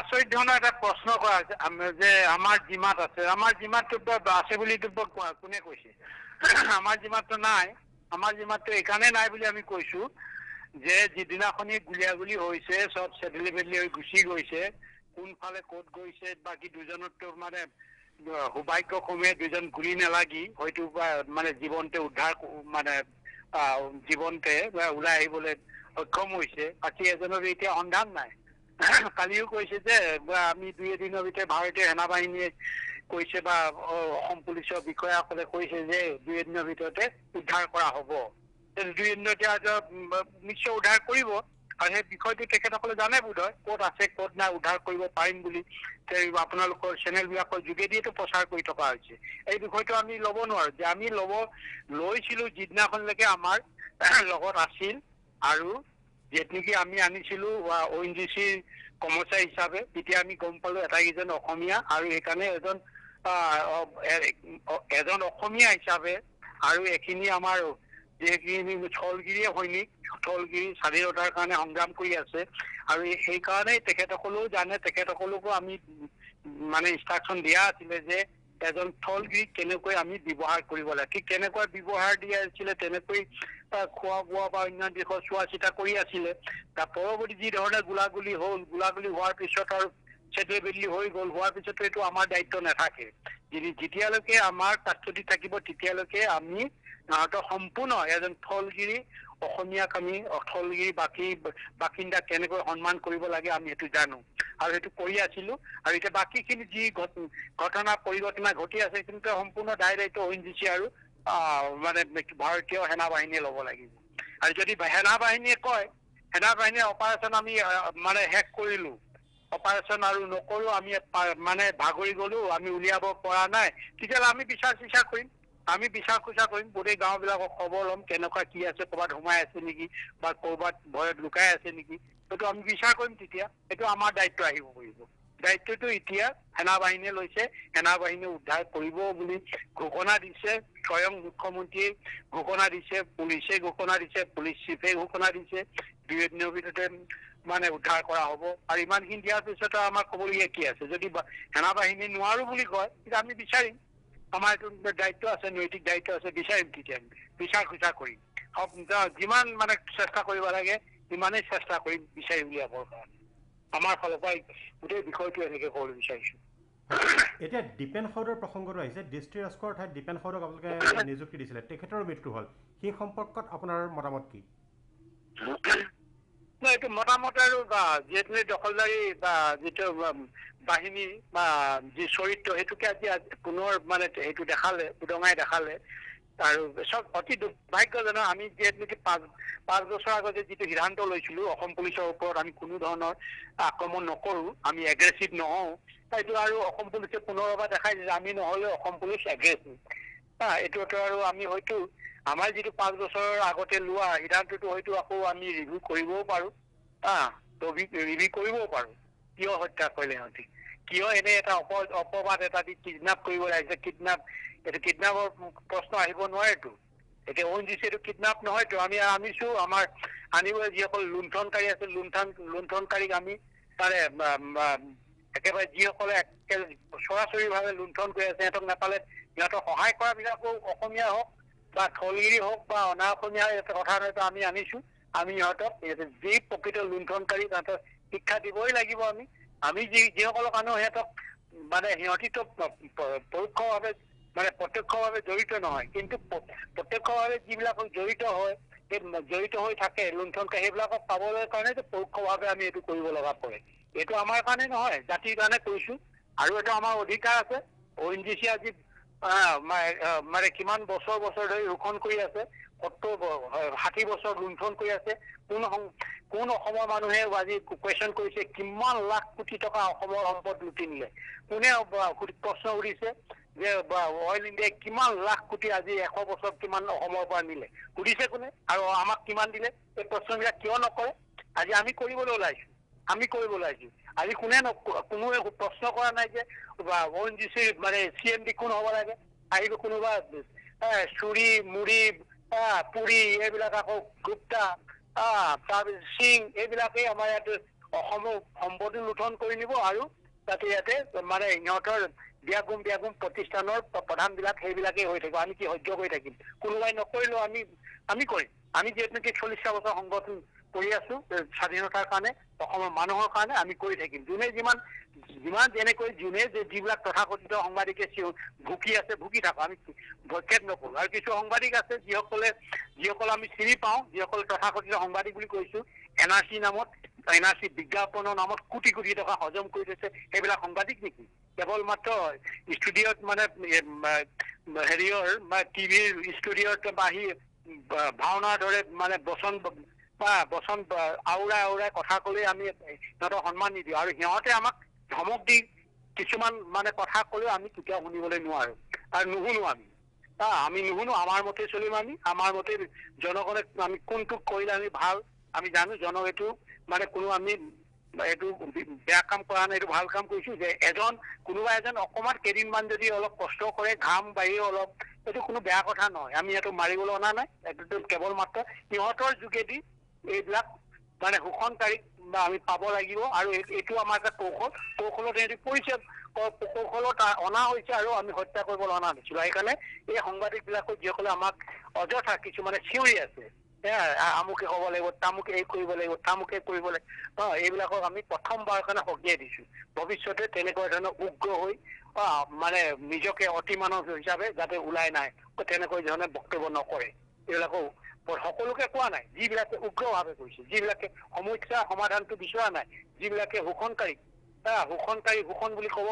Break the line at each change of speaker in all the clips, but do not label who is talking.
আচৰিত ধৰণৰ এটা প্ৰশ্ন কৰা হৈছে যে আমাৰ জিমাত আছে, আমাৰ জিমাতটো আছে বুলি কোনে কৈছে? আমাৰ জিমাতটো নাই। আমাৰ জিমাতটো এইকাৰণে নাই বুলি আমি কৈছো যে যিদিনাখনি গুলিয়াগুলি হৈছে চব চেদেলি বেদলি হৈ গুচি গৈছে, কোনফালে ক'ত গৈছে, বাকী দুজনতো মানে সৌভাগ্যক্ৰমে দুজন গুলি নালাগি হয়তো মানে জীৱনতে উদ্ধাৰ মানে জীৱনতে ওলাই আহিবলৈ সক্ষম হৈছে। বাকী এজনৰ এতিয়া সন্ধান নাই। কালিও কৈছে যে আমি 2 এদিনৰ ভিতৰত ভাৰতীয় সেনা বাহিনীয়ে কৈছে বা অসম পুলিচৰ বিষয়াসকলে কৈছে যে 2 এদিনৰ ভিতৰতে উদ্ধাৰ কৰা হ'ব। 2 এদিনতে নিশ্চয় উদ্ধাৰ কৰিব, আৰু সেই বিষয়টো তেখেতসকলে জানে বোধহয় ক'ত আছে ক'ত নাই, উদ্ধাৰ কৰিব পাৰিম বুলি আপোনালোকৰ চেনেলবিলাকৰ যোগেদিয়েতো প্ৰচাৰ কৰি থকা হৈছে। এই বিষয়টো আমি ল'ব নোৱাৰো যে আমি লৈছিলো যিদিনাখনলৈকে আমাৰ লগত আছিল, আৰু যেনেকি আমি আনিছিলো ONGCৰ কৰ্মচাৰী হিচাপে, তেতিয়া আমি গম পালো এটাইকেইজন অসমীয়া, আৰু সেইকাৰণে এজন অসমীয়া হিচাপে আৰু এইখিনি আমাৰ যিখিনি থলগিৰি সৈনিক, থলগিৰি স্বাধীনতাৰ কাৰণে সংগ্ৰাম কৰি আছে, আৰু সেইকাৰণে তেখেতসকলেও জানে, তেখেতসকলকো আমি মানে ইনষ্ট্ৰাকশ্যন দিয়া আছিলে যে এজন থলগিৰিক কেনেকৈ আমি ব্যৱহাৰ কৰিব লাগে, ঠিক কেনেকৈ ব্যৱহাৰ দিয়া আছিলে তেনেকৈ খোৱা বোৱা বা অন্যান্য দিশত চোৱা চিতা কৰি আছিলে। তাৰ পৰৱৰ্তী যি ধৰণে গোলাগুলি হ'ল, গোলাগুলি হোৱাৰ পিছত আৰু চেদেলি বেদলি হৈ গ'ল, হোৱাৰ পিছতো এইটো আমাৰ দায়িত্ব নাথাকে। যেতিয়ালৈকে আমাৰ কাষ্টডি থাকিব তেতিয়ালৈকে আমি সম্পূৰ্ণ এজন থলগিৰি অসমীয়াক আমি থলগিৰি বাসিন্দাক কেনেকৈ সন্মান কৰিব লাগে আমি সেইটো জানো, আৰু সেইটো কৰি আছিলো। আৰু এতিয়া বাকীখিনি যি ঘটনা পৰিঘটনা ঘটি আছে কিন্তু সম্পূৰ্ণ দায়িত্ব ONGC আৰু মানে ভাৰতীয় সেনা বাহিনীয়ে ল'ব লাগিব। আৰু যদি সেনা বাহিনীয়ে কয় সেনা বাহিনীৰ অপাৰেশ্যন আমি মানে শেষ কৰিলো, অপাৰেশ্যন আৰু নকৰো, আমি মানে ভাগৰি গলো, আমি উলিয়াব পৰা নাই, তেতিয়াহ'লে আমি বিচাৰ চিচাৰ কৰিম। আমি বিচাৰ খোজা কৰিম, গোটেই গাঁওবিলাকক খবৰ ল'ম কেনেকুৱা কি আছে, ক'ৰবাত সোমাই আছে নেকি বা ক'ৰবাত ভয়ত লুকাই আছে নেকি, সেইটো আমি বিচাৰ কৰিম। তেতিয়া এইটো আমাৰ দায়িত্ব আহিব পৰিব। দায়িত্বটো এতিয়া সেনা বাহিনীয়ে লৈছে, সেনা বাহিনীয়ে উদ্ধাৰ কৰিব বুলি ঘোষণা দিছে, স্বয়ং মুখ্যমন্ত্ৰীয়ে ঘোষণা দিছে, পুলিচে ঘোষণা দিছে, পুলিচ চিফে ঘোষণা দিছে, 2 এদিনৰ ভিতৰতে মানে উদ্ধাৰ কৰা হ'ব। আৰু ইমানখিনি দিয়াৰ পিছত আমাৰ ক'বলগীয়া কি আছে? যদি সেনা বাহিনী নোৱাৰো বুলি কয় তেতিয়া আমি বিচাৰিম, আমাৰ এইটো দায়িত্ব আছে, নৈতিক দায়িত্ব আছে, বিচাৰিম, তেতিয়া বিচাৰ খোজা কৰিম। যিমান মানে চেষ্টা কৰিব লাগে সিমানেই চেষ্টা কৰিম বিচাৰি উলিয়াবৰ কাৰণে। আমাৰ ফালৰ পৰা গোটেই বিষয়টো এনেকে ক'ব বিচাৰিছো।
এতিয়া দীপেন সাউদৰ প্ৰসংগটো আহিছে। দৃষ্টি ৰাজখোৱাৰ ঠাইত দীপেন সাউদক আপোনালোকে নিযুক্তি দিছিলে, তেখেতৰ মৃত্যু হ'ল, সেই সম্পৰ্কত আপোনাৰ মতামত কি?
এইটো মতামত আৰু যিহেতু দখলদাৰী বা যিটো বাহিনী বা যি চৰিত্ৰ সেইটোকে আজি পুনৰ মানে সেইটো দেখালে, উদঙাই দেখালে। আৰু চব অতি দুৰ্ভাগ্যজনক। আমি যিহেতু 5 বছৰ আগতে যিটো সিদ্ধান্ত লৈছিলো অসম পুলিচৰ ওপৰত আমি কোনো ধৰণৰ আক্ৰমণ নকৰো, আমি এগ্ৰেছিভ নহওঁ, এইটো আৰু অসম পুলিচে পুনৰবাৰ দেখাই দিছে আমি নহ'লে অসম পুলিচ এগ্ৰেছিভ। এইটোতো আৰু আমি হয়তো আমাৰ যিটো 5 বছৰৰ আগতে লোৱা সিদ্ধান্তটো হয়তো আকৌ আমি ৰিভিউ কৰিবও পাৰো, ৰিভিউ কৰিবও পাৰো। কিয় হত্যা কৰিলে সিহঁতি, কিয় এনে এটা অপবাদ এটা দি কিডনেপ কৰিব লাগিছে? এইটো কিডনেপৰ প্ৰশ্ন আহিব নোৱাৰেতো। এতিয়া ONGC এইটো কিডনেপ নহয়তো। আমি আনিছো, আমাৰ আনিবলৈ যিসকল লুণ্ঠনকাৰী আছে, লুণ্ঠনকাৰীক আমি তাৰে একেবাৰে যিসকলে চৰাচৰিভাৱে লুণ্ঠন কৰি আছে সিহঁতক নাপালে সিহঁতক সহায় কৰা বিলাকো অসমীয়া হওক বা থলগিৰি হওক বা অনা অসমীয়া এটা কথা হয়তো আমি আনিছো। আমি সিহঁতক যি প্ৰকৃত লুণ্ঠনকাৰী তাহাঁতক শিক্ষা দিবই লাগিব। আমি যিসকলক আনো সিহঁতক মানে সিহঁতিতো পৰোক্ষভাৱে মানে প্ৰত্যক্ষভাৱে জড়িত নহয়, কিন্তু প্ৰত্যক্ষভাৱে যিবিলাক জড়িত হয়, জড়িত হৈ থাকে লুণ্ঠনকাৰী, সেইবিলাকক পাবলৈ কাৰণেতো পৰোক্ষভাৱে আমি এইটো কৰিব লগা পৰে। এইটো আমাৰ কাৰণে নহয়, জাতিৰ কাৰণে কৰিছো, আৰু এইটো আমাৰ অধিকাৰ আছে। ONGC আজি মানে কিমান বছৰ ধৰি শোষণ কৰি আছে, 70-60 বছৰ লুণ্ঠন কৰি আছে। কোন অসমৰ মানুহে আজি কুৱেশ্যন কৰিছে কিমান লাখ কোটি টকা অসমৰ সম্পদ লুটি নিলে? কোনে প্ৰশ্ন সুধিছে যে অইল ইণ্ডিয়াই কিমান লাখ কোটি আজি 100 বছৰত কিমান অসমৰ পৰা নিলে? সুধিছে কোনে? আৰু আমাক কিমান দিলে? এই প্ৰশ্নবিলাক কিয় নকৰে? আজি আমি কৰিবলৈ ওলাইছো, আজি কোনোৱে প্ৰশ্ন কৰা নাই যে ONGC মানে CMD কোন হ'ব লাগে। আহিব কোনোবা চুৰি মুৰি পুৰি এইবিলাক, আকৌ গুপ্তা তাৰপিছত সিং, এইবিলাকেই আমাৰ ইয়াত অসমৰ সম্পত্তি লুঠন কৰি নিব আৰু তাতে ইয়াতে মানে সিহঁতৰ বিয়াগুম প্ৰতিষ্ঠানৰ প্ৰধানবিলাক সেইবিলাকেই হৈ থাকিব আমি কি সহ্য কৰি থাকিম কোনোবাই নকৰিলেও আমি কৰিম আমি যিহেতু 40 বছৰ সংগঠন কৰি আছো স্বাধীনতাৰ কাৰণে অসমৰ মানুহৰ কাৰণে আমি কৰি থাকিম যোনে যিমান যেনেকৈ যোনে যিবিলাক তথাকথিত সাংবাদিকে ভুকি আছে ভুকি থাকো আমি ভক্ষেপ নকৰো আৰু কিছু সাংবাদিক আছে যিসকল আমি চিনি পাওঁ যিসকল তথাকথিত সাংবাদিক বুলি কৈছো NRC নামত NRC বিজ্ঞাপনৰ নামত কোটি টকা হজম কৰি দিছে সেইবিলাক সাংবাদিক নেকি কেৱল মাত্ৰ ষ্টুডিঅ'ত মানে হেৰিয়ৰ টিভিৰ ষ্টুডিঅ'ত বাহি ভাওনাৰ দৰে মানে বচন আউৰাই কথা ক'লে আমি সিহঁতক সন্মান নিদিওঁ আৰু সিহঁতে আমাক ধমক দি কিছুমান মানে কথা ক'লেও আমি কেতিয়াও শুনিবলৈ নোৱাৰো আৰু নুশুনো আমি নুশুনো আমাৰ মতে চলিম আমি আমাৰ মতে জনগণে আমি কোনটো কৰিলে আমি ভাল আমি জানো জনক এইটো মানে কোনো আমি এইটো বেয়া কাম কৰা নাই এইটো ভাল কাম কৰিছো যে কোনোবা এজন অকমান কেইদিনমান যদি অলপ কষ্ট কৰে ঘাম বাঢ়ি অলপ এইটো কোনো বেয়া কথা নহয় আমি এইটো মাৰিবলৈ অনা নাই এইটো কেৱল মাত্ৰ সিহঁতৰ যোগেদি এইবিলাক মানে শোষণকাৰীক আমি পাব লাগিব আৰু এইটো আমাৰ এটা কৌশলত সিহঁতি কৰিছে কৌশলত অনা হৈছে আৰু আমি হত্যা কৰিবলৈ অনা নাছিলো সেইকাৰণে এই সাংবাদিক বিলাকক যিসকলে আমাক অযথা কিছুমানে চিঞৰি আছে আমুকে হ'ব লাগিব তামুকে এই কৰিব লাগিব তামুকে কৰিব লাগিব এইবিলাকক আমি প্ৰথমবাৰৰ কাৰণে সকীয়াই দিছো ভৱিষ্যতে তেনেকুৱা ধৰণৰ উগ্ৰ হৈ মানে নিজকে অতিমানৱ হিচাপে যাতে ওলাই নাই তেনেকৈ ধৰণে বক্তব্য নকৰে এইবিলাকো সকলোকে কোৱা নাই যিবিলাকে উগ্ৰভাৱে কৈছে যিবিলাকে সমস্যা সমাধানটো বিচৰা নাই যিবিলাকে শোষণ বুলি ক'ব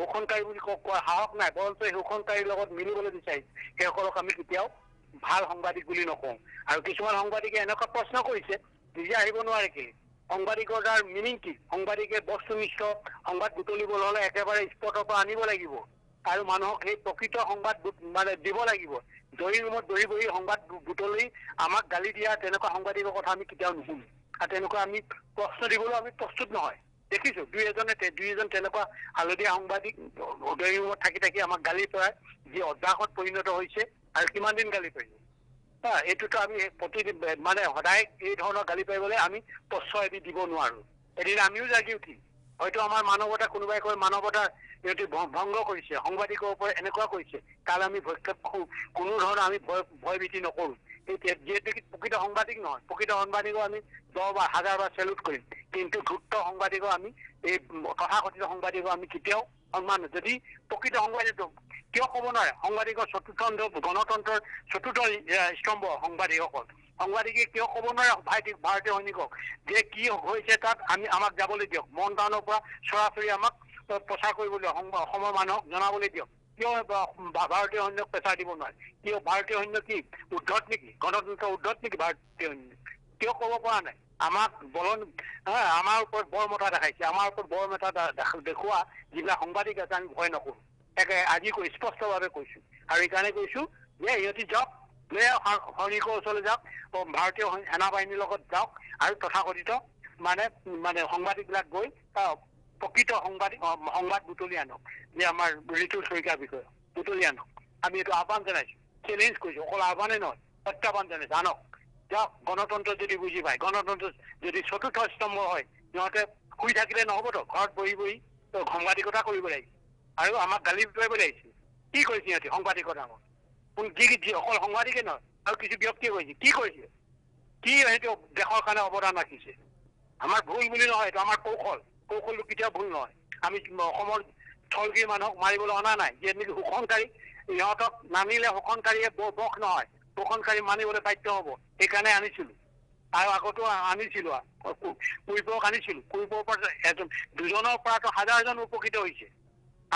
শোষণকাৰী বুলি কোৱা সাহস নাই বৰঞ্চ শোষণকাৰীৰ লগত মিলিবলৈ বিচাৰিছে সেইসকলক আমি কেতিয়াও ভাল সাংবাদিক বুলি নকওঁ আৰু কিছুমান সাংবাদিকে এনেকুৱা প্ৰশ্ন কৰিছে নিজে আহিব নোৱাৰে কি সাংবাদিকৰ তাৰ মিনিং কি সাংবাদিকে বস্তুনিষ্ঠ সংবাদ বুটলিবলৈ হ'লে একেবাৰে স্পটৰ পৰা আনিব লাগিব আৰু মানুহক সেই প্ৰকৃত সংবাদ মানে দিব লাগিব দহি ৰুমত দহি বহি সংবাদ বুটলি আমাক গালি দিয়া তেনেকুৱা সাংবাদিকৰ কথা আমি কেতিয়াও নুশুনো আৰু তেনেকুৱা আমি প্ৰশ্ন দিবলৈ আমি প্ৰস্তুত নহয় দেখিছো দুই এজন তেনেকুৱা হালধীয়া সাংবাদিক দহি ৰুমত থাকি আমাক গালি পৰাই যি অভ্যাসত পৰিণত হৈছে আৰু কিমান দিন গালি পাৰিব এইটোতো আমি প্ৰতিদিন মানে সদায় এই ধৰণৰ গালি পাৰিবলৈ আমি প্ৰশ্ৰয় দিব নোৱাৰো এদিন আমিও জাগি উঠিম হয়তো আমাৰ মানৱতা কোনোবাই কয় মানৱতা সিহঁতি ভংগ কৰিছে সাংবাদিকৰ ওপৰত এনেকুৱা কৰিছে কাল আমি কোনো ধৰণৰ আমি ভয়ভীতি নকৰো যিহেতু প্ৰকৃত সাংবাদিক নহয় প্ৰকৃত সাংবাদিকক আমি 10 বা 1000 বাৰ চেলুট কৰিম কিন্তু ধূৰ্ত সাংবাদিকক আমি এই তথাকথিত সাংবাদিকক আমি কেতিয়াও সন্মান যদি প্ৰকৃত সাংবাদিক কিয় ক'ব নোৱাৰে সাংবাদিকৰ গণতন্ত্ৰৰ চতুৰ্থ স্তম্ভ সাংবাদিকে কিয় ক'ব নোৱাৰে ভাৰতীয় সৈনিকক যে কি হৈছে তাত আমাক যাবলৈ দিয়ক মন টাউনৰ পৰা সৰাসৰি আমাক প্ৰচাৰ কৰিবলৈ অসমৰ মানুহক জনাবলৈ দিয়ক কিয় ভাৰতীয় সৈন্যক প্ৰেচাৰ দিব নোৱাৰে কিয় ভাৰতীয় সৈন্য কি উদ্ধত নেকি গণতন্ত্ৰ উদ্ধত নেকি ভাৰতীয় সৈন্য কিয় ক'ব পৰা নাই আমাক আমাৰ ওপৰত বৰ মতা দেখাইছে আমাৰ ওপৰত বৰ মতা দেখুওৱা যিবিলাক সাংবাদিক আছে আমি ভয় নকৰো আজি স্পষ্টভাৱে কৈছো আৰু এইকাৰণে কৈছো যে সিহঁতি যাওক সৈনিকৰ ওচৰলৈ যাওক ভাৰতীয় সেনা বাহিনীৰ লগত যাওক আৰু তথাকথিত মানে সাংবাদিক বিলাক গৈ প্ৰকৃত সংবাদ বুটলি আনক যে আমাৰ ঋতু শইকীয়াৰ বিষয়ে বুটলি আনক আমি এইটো আহ্বান জনাইছো চেলেঞ্জ কৰিছো অকল আহ্বানে নহয় প্ৰত্যাহ্বান জনাইছো আনক যাওক গণতন্ত্ৰ যদি বুজি পায় গণতন্ত্ৰ যদি চতুৰ্থ স্তম্ভ হয় সিহঁতে শুই থাকিলে নহবতো ঘৰত বহি সাংবাদিকতা কৰিব লাগিব আৰু আমাক গালি পাৰিব লাগিছিল কি কৰিছে সিহঁতে সাংবাদিকতা যি অকল সাংবাদিকে নহয় আৰু কিছু ব্যক্তিয়ে কৈছে কি কৰিছে কি সেইটো দেশৰ কাৰণে অৱদান ৰাখিছে আমাৰ ভুল বুলি নহয় এইটো আমাৰ কৌশলটো কেতিয়াও ভুল নহয় আমি অসমৰ স্থলগিৰি মানুহক মাৰিবলৈ অনা নাই যে নেকি শোষণকাৰী ইহঁতক নানিলে শোষণকাৰীয়ে বস নহয় শোষণকাৰী মানিবলৈ বাধ্য হ'ব সেইকাৰণে আনিছিলো আৰু আগতো আনিছিলো কুইপক আনিছিলো কুইপৰ পৰা দুজনৰ পৰাতো 1000জন উপকৃত হৈছে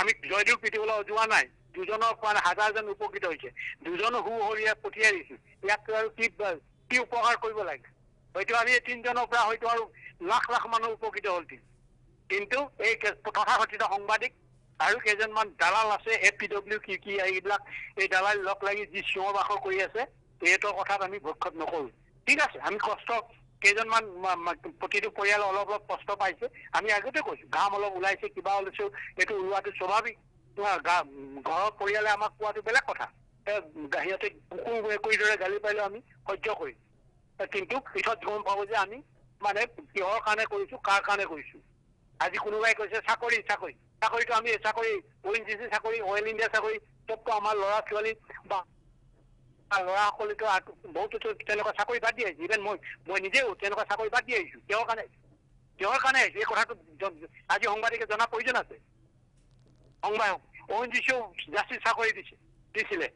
আমি জয়দেউ পিটিবলৈ যোৱা নাই দুজনৰ পৰা 1000জন উপকৃত হৈছে দুজনো সুহৰিয়া পঠিয়াই দিছো ইয়াক আৰু কি উপকাৰ কৰিব লাগে হয়তো আমি 3জনৰ পৰা হয়তো আৰু লাখ মানুহ উপকৃত হ'ল কিন্তু এই তথাকথিত সাংবাদিক আৰু কেইজনমান দালাল আছে FPW কি এইবিলাক এই দালাল লগ লাগি যি চিঞৰ বাখৰ কৰি আছে এইটোৰ কথাত আমি ভক্ষেপ নকৰো ঠিক আছে আমি কষ্ট কেইজনমান প্ৰতিটো পৰিয়াল অলপ কষ্ট পাইছে আমি আগতে কৈছো ঘাম অলপ ওলাইছে কিবা ওলাইছে এইটো ওলোৱাটো স্বাভাৱিক ঘৰৰ পৰিয়ালে আমাক কোৱাটো বেলেগ কথা সিহঁতে কুকুৰ মেকুৰীৰ দৰে গালি পাৰিলেও আমি সহ্য কৰিম কিন্তু পিছত গম পাব যে আমি মানে কিহৰ কাৰণে কৰিছো কাৰ কাৰণে কৰিছো আজি কোনোবাই কৈছে চাকৰিটো আমি চাকৰি ONGC চাকৰি অইল ইণ্ডিয়া চাকৰি চবতো আমাৰ ল'ৰা ছোৱালী বা ল'ৰাসকলেতো বহুতো তেনেকুৱা চাকৰি বাদ দি আহিছে ইভেন মই নিজেও তেনেকুৱা চাকৰি বাদ দি আহিছো কিহৰ কাৰণে আহিছো এই কথাটো আজি সাংবাদিকে জনা প্ৰয়োজন আছে ONGCও জাষ্টিছ চাকৰি দিছিলে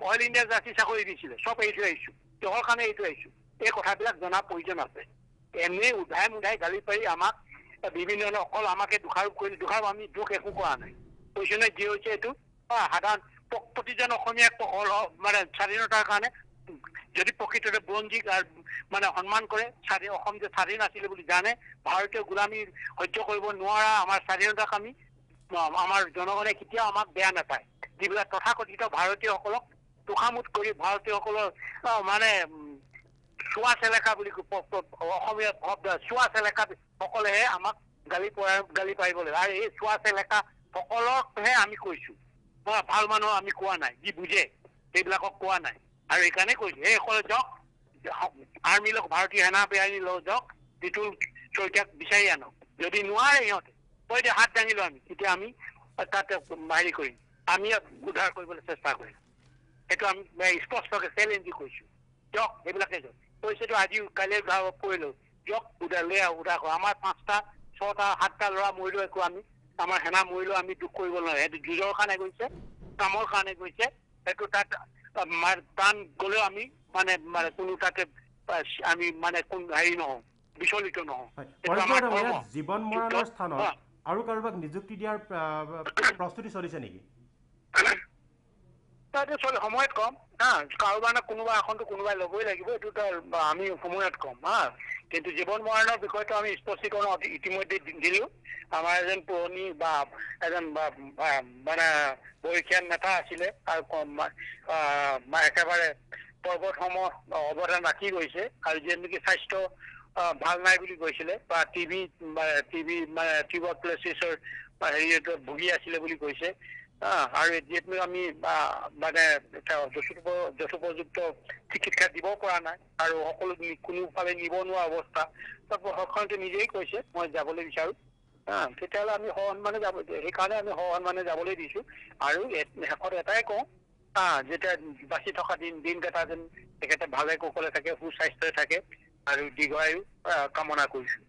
অইল ইণ্ডিয়া জাষ্টিছ চাকৰি দিছিলে চব এৰি থৈ আহিছো কিহৰ কাৰণে এৰি থৈ আহিছো এই কথাবিলাক জনা প্ৰয়োজন আছে এনে উধাই গালি পাৰি আমাক বিভিন্ন অকল আমাকে দোষাৰোপ আমি দুখ একো কৰা নাই কৈছো নে যি হৈছে এইটো সাধাৰণ প্ৰতিজন অসমীয়াক মানে স্বাধীনতাৰ কাৰণে যদি প্ৰকৃততে বুৰঞ্জীক মানে সন্মান কৰে অসম যে স্বাধীন আছিলে বুলি জানে ভাৰতীয় গোলামী সহ্য কৰিব নোৱাৰা আমাৰ স্বাধীনতাক আমি আমাৰ জনগণে কেতিয়াও আমাক বেয়া নাপায় যিবিলাক তথাকথিত ভাৰতীয়সকলক তোষামোদ কৰি ভাৰতীয়সকলৰ মানে চোৱা চেলেকা বুলি অসমীয়া শব্দ চোৱা চেলেকা সকলেহে আমাক গালি পাৰিব লাগে আৰু এই চোৱা চেলেকা সকলকহে আমি কৈছো ভাল মানুহ আমি কোৱা নাই যি বুজে সেইবিলাকক কোৱা নাই আৰু এইকাৰণে কৈছো সেইসকলে যাওক আৰ্মি লওক ভাৰতীয় সেনা বাহিনী লওক যাওক বিতুল শইকীয়াক বিচাৰি আনক যদি নোৱাৰে সিহঁতে কৈ দিয়ে হাত দাঙিলো আমি তেতিয়া আমি তাতে হেৰি কৰিম আমি উদ্ধাৰ কৰিবলৈ চেষ্টা কৰিম সেইটো আমি স্পষ্টকে চেলেঞ্জ দি কৈছো দিয়ক সেইবিলাকে যাওক কৈছেতো আজি কাইলৈ কৰিলো দিয়ক উদ্ধাৰ কৰক আমাৰ 5টা 6টা 7টা ল'ৰা মৰিলো একো আমি আমাৰ সেনা মৰিলো আমি দুখ কৰিব নোৱাৰো সেইটো যুঁজৰ কাৰণে গৈছে কামৰ কাৰণে গৈছে সেইটো তাত প্ৰাণ গলেও আমি মানে কোনো তাতে আমি মানে কোন হেৰি নহওঁ বিচলিত নহওঁ
জীৱন মৰণৰ স্থানত আৰু কাৰোবাক নিযুক্তি দিয়াৰ প্ৰস্তুতি চলিছে নেকি
সময়ত কম কাৰোবাৰ কোনোবা এখনতো কোনোবাই ল'বই লাগিব এইটোতো আমি সময়ত কম কিন্তু জীৱন মৰণৰ বিষয়টো আমি স্পষ্টীকৰণ ইতিমধ্যে দিলো আমাৰ এজন পুৰণি বা এজন মানে বয়সীয়াল নেতা আছিলে আৰু একেবাৰে পৰ্বতসমূহ অৱদান ৰাখি গৈছে আৰু যেনেকৈ স্বাস্থ্য ভাল নাই বুলি কৈছিলে বা টিবি মানে টিউবাৰকুলোচিছৰ হেৰিটো ভুগি আছিলে বুলি কৈছে আৰু যিহেতু আমি মানে যথোপযুক্ত চিকিৎসা দিব পৰা নাই আৰু সকলো কোনোফালে নিব নোৱাৰা অৱস্থা সক্ষমতে নিজেই কৈছে মই যাবলৈ বিচাৰো তেতিয়াহ'লে আমি সসন্মানে যাব সেইকাৰণে আমি সসন্মানে যাবলৈ দিছো আৰু শেষত এটাই কওঁ যেতিয়া বাচি থকা দিনকেইটা যেন তেখেতে ভালে কুশলে থাকে সুস্বাস্থ্যই থাকে আৰু দীৰ্ঘায়ু কামনা কৰিছো